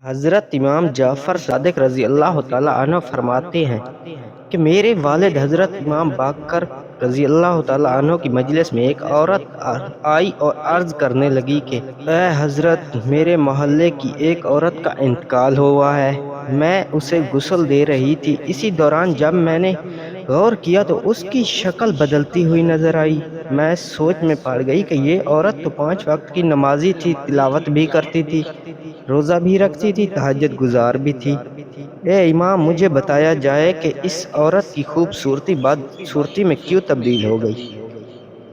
حضرت امام جعفر صادق رضی اللہ تعالیٰ عنہ فرماتے ہیں کہ میرے والد حضرت امام باقر رضی اللہ تعالیٰ عنہ کی مجلس میں ایک عورت آئی اور عرض کرنے لگی کہ اے حضرت، میرے محلے کی ایک عورت کا انتقال ہوا ہے، میں اسے غسل دے رہی تھی، اسی دوران جب میں نے غور کیا تو اس کی شکل بدلتی ہوئی نظر آئی۔ میں سوچ میں پڑ گئی کہ یہ عورت تو 5 وقت کی نمازی تھی، تلاوت بھی کرتی تھی، روزہ بھی رکھتی تھی، تہجد گزار بھی تھی۔ اے امام، مجھے بتایا جائے کہ اس عورت کی خوبصورتی بدصورتی میں کیوں تبدیل ہو گئی؟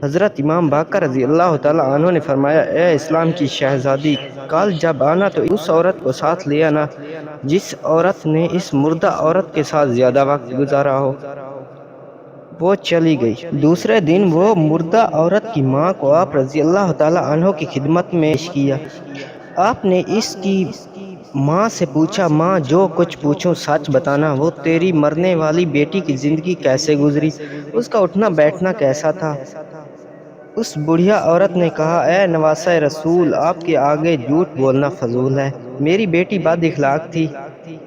حضرت امام باقر رضی اللہ تعالیٰ عنہ نے فرمایا، اے اسلام کی شہزادی، کل جب آنا تو اس عورت کو ساتھ لے آنا جس عورت نے اس مردہ عورت کے ساتھ زیادہ وقت گزارا ہو۔ وہ چلی گئی۔ دوسرے دن وہ مردہ عورت کی ماں کو آپ رضی اللہ تعالیٰ عنہ کی خدمت میں پیش کیا۔ آپ نے اس کی ماں سے پوچھا، ماں، جو کچھ پوچھوں سچ بتانا، وہ تیری مرنے والی بیٹی کی زندگی کیسے گزری، اس کا اٹھنا بیٹھنا کیسا تھا؟ اس بڑھیا عورت نے کہا، اے نواسہ رسول، آپ کے آگے جھوٹ بولنا فضول ہے۔ میری بیٹی بد اخلاق تھی،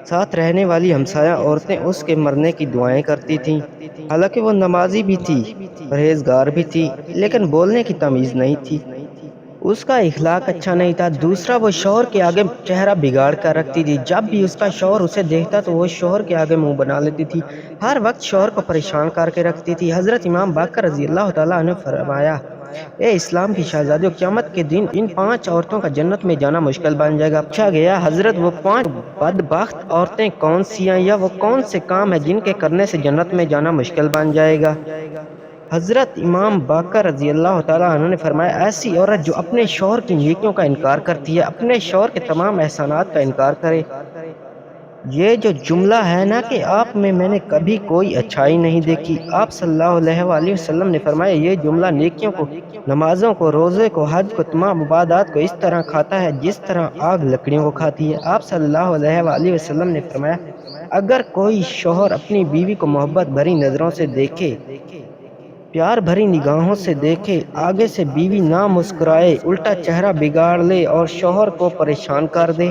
ساتھ رہنے والی ہمسایہ عورتیں اس کے مرنے کی دعائیں کرتی تھیں، حالانکہ وہ نمازی بھی تھی، پرہیزگار بھی تھی، لیکن بولنے کی تمیز نہیں تھی۔ اس کا اخلاق اچھا نہیں تھا۔ دوسرا، وہ شوہر کے آگے چہرہ بگاڑ کر رکھتی تھی، جب بھی اس کا شوہر اسے دیکھتا تو وہ شوہر کے آگے منہ بنا لیتی تھی، ہر وقت شوہر کو پریشان کر کے رکھتی تھی۔ حضرت امام باقر رضی اللہ تعالیٰ عنہ فرمایا، اے اسلام کی شہزادیوں، قیامت کے دن ان 5 عورتوں کا جنت میں جانا مشکل بن جائے گا۔ پوچھا گیا، حضرت وہ 5 بدبخت عورتیں کون سی ہیں، یا وہ کون سے کام ہیں جن کے کرنے سے جنت میں جانا مشکل بن جائے گا؟ حضرت امام باقر رضی اللہ تعالیٰ عنہ نے فرمایا، ایسی عورت جو اپنے شوہر کی نیکیوں کا انکار کرتی ہے، اپنے شوہر کے تمام احسانات کا انکار کرے۔ یہ جو جملہ ہے نا کہ آپ میں نے کبھی کوئی اچھائی نہیں دیکھی، آپ صلی اللہ علیہ وآلہ وسلم نے فرمایا، یہ جملہ نیکیوں کو، نمازوں کو، روزے کو، حج کو، تمام عبادات کو اس طرح کھاتا ہے جس طرح آگ لکڑیوں کو کھاتی ہے۔ آپ صلی اللہ علیہ وآلہ وسلم نے فرمایا، اگر کوئی شوہر اپنی بیوی کو محبت بھری نظروں سے دیکھے، پیار بھری نگاہوں سے دیکھے، آگے سے بیوی نہ مسکرائے، الٹا چہرہ بگاڑ لے اور شوہر کو پریشان کر دے،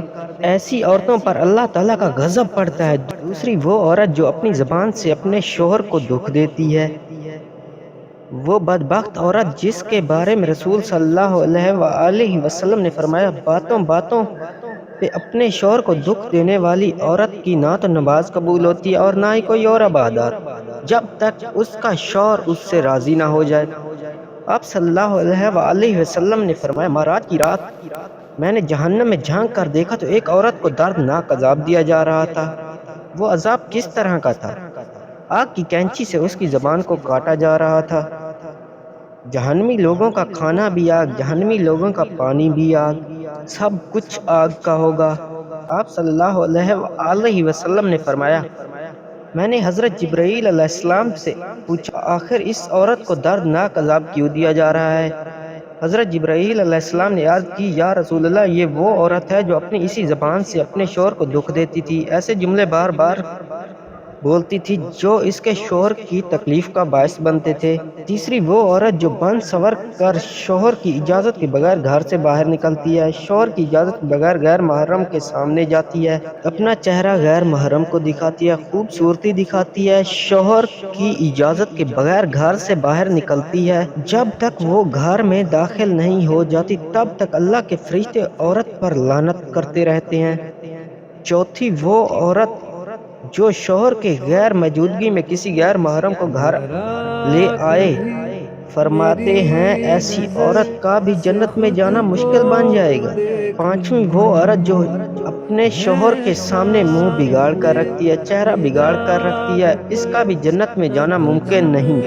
ایسی عورتوں پر اللہ تعالیٰ کا غضب پڑتا ہے۔ دوسری، وہ عورت جو اپنی زبان سے اپنے شوہر کو دکھ دیتی ہے، وہ بدبخت عورت جس کے بارے میں رسول صلی اللہ علیہ وآلہ وسلم نے فرمایا، باتوں باتوں پہ اپنے شوہر کو دکھ دینے والی عورت کی نہ تو نماز قبول ہوتی ہے اور نہ ہی کوئی اور عبادات، جب تک اس کا شوہر اس سے راضی نہ ہو جائے۔ آپ صلی اللہ علیہ وآلہ وسلم نے فرمایا، معراج کی رات میں نے جہنم میں جھانک کر دیکھا تو ایک عورت کو دردناک عذاب دیا جا رہا تھا۔ وہ عذاب کس طرح کا تھا؟ آگ کی کینچی سے اس کی زبان کو کاٹا جا رہا تھا۔ جہنمی لوگوں کا کھانا بھی آگ، جہنمی لوگوں کا پانی بھی آگ، سب کچھ آگ کا ہوگا۔ آپ صلی اللہ علیہ وآلہ وسلم نے فرمایا، میں نے حضرت جبرائیل علیہ السلام سے پوچھا، آخر اس عورت کو دردناک عذاب کیوں دیا جا رہا ہے؟ حضرت جبرائیل علیہ السلام نے عرض کی، یا رسول اللہ، یہ وہ عورت ہے جو اپنی اسی زبان سے اپنے شوہر کو دکھ دیتی تھی، ایسے جملے بار بار بولتی تھی جو اس کے شوہر کی تکلیف کا باعث بنتے تھے۔ تیسری، وہ عورت جو بن سور کر شوہر کی اجازت کے بغیر گھر سے باہر نکلتی ہے، شوہر کی اجازت کے بغیر غیر محرم کے سامنے جاتی ہے، اپنا چہرہ غیر محرم کو دکھاتی ہے، خوبصورتی دکھاتی ہے، شوہر کی اجازت کے بغیر گھر سے باہر نکلتی ہے، جب تک وہ گھر میں داخل نہیں ہو جاتی تب تک اللہ کے فرشتے عورت پر لعنت کرتے رہتے ہیں۔ چوتھی، وہ عورت جو شوہر کے غیر موجودگی میں کسی غیر محرم کو گھر لے آئے، فرماتے ہیں ایسی عورت کا بھی جنت میں جانا مشکل بن جائے گا۔ پانچویں، وہ عورت جو اپنے شوہر کے سامنے منہ بگاڑ کر رکھتی ہے، چہرہ بگاڑ کر رکھتی ہے، اس کا بھی جنت میں جانا ممکن نہیں۔